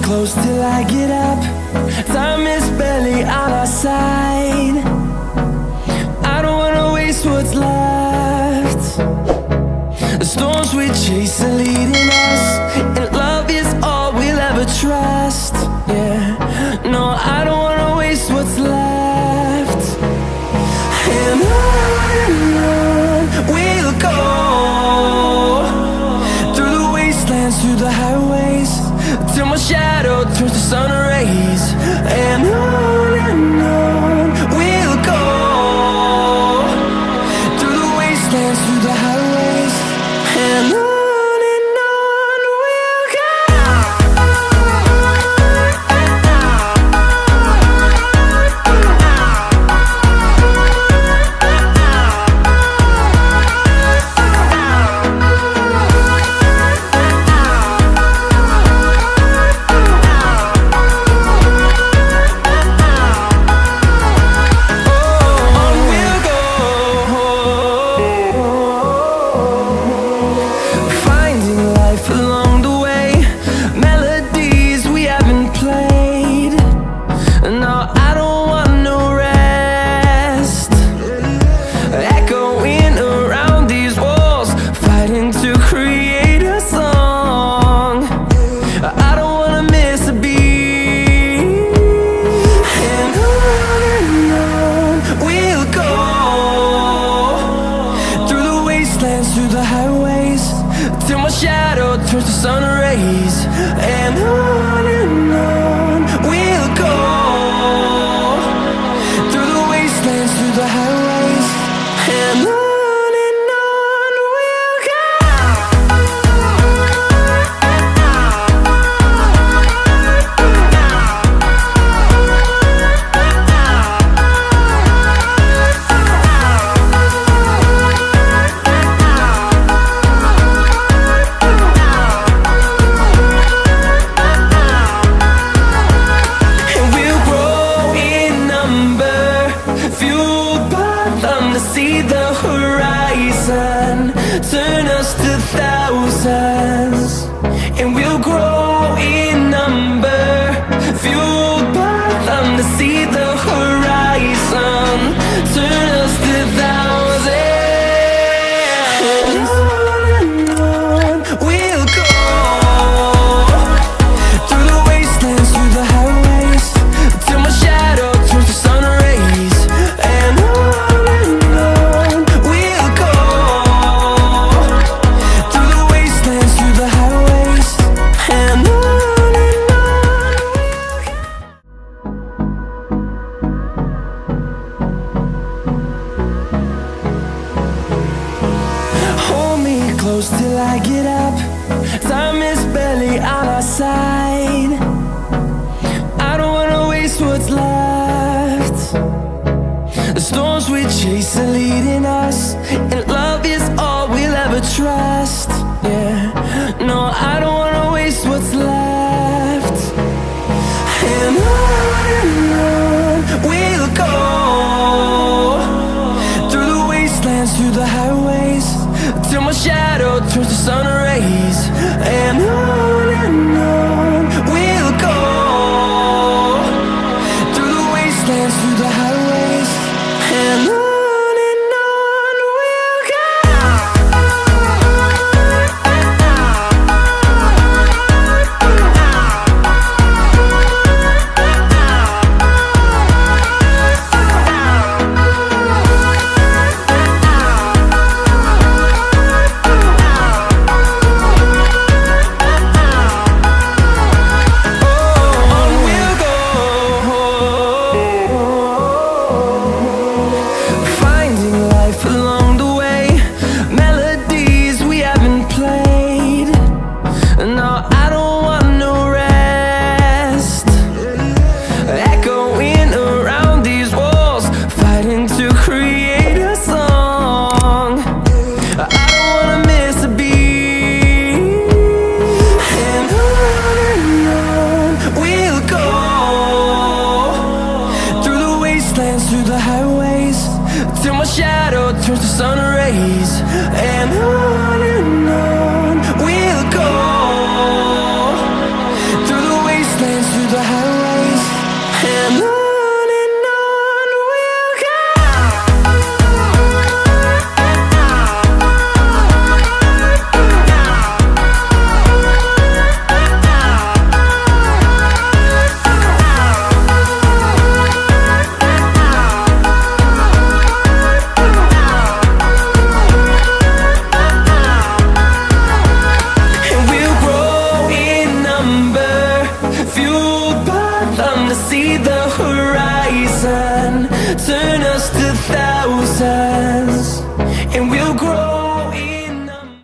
close till I get up. Time is barely on our side. I don't wanna waste what's left. The storms we chase are leading us, and love is all we'll ever trust. Yeah, no, I don't wanna waste what's left. And on we'll go, through the wastelands, through the highways, till my shadow turns to sun rays. And on we'll go, through the wastelands, through the highways, and on we'll go. Through the highways, till my shadow turns to sun rays. And on we'll go, through the wastelands, through the highways, and on we'll go. See the horizon, turn us to thousands, and we'll grow in number, fueled by them. To see the horizon, turn us to thousands, and on we'll go, through the wastelands, through the highways, till my shadow turns to sun rays. And close till I get up. Time is barely on our side. I don't wanna waste what's left. The storms we chase are leading us, and love is all we'll ever trust. Yeah, no, I don't wanna waste what's left. And on we'll go, through the wastelands, through the highways, till my shadow turns to sun rays. And on we'll go, through the wastelands, through the highways, and on we'll go. turns to sun rays, and on we'll go through the wasteland. see the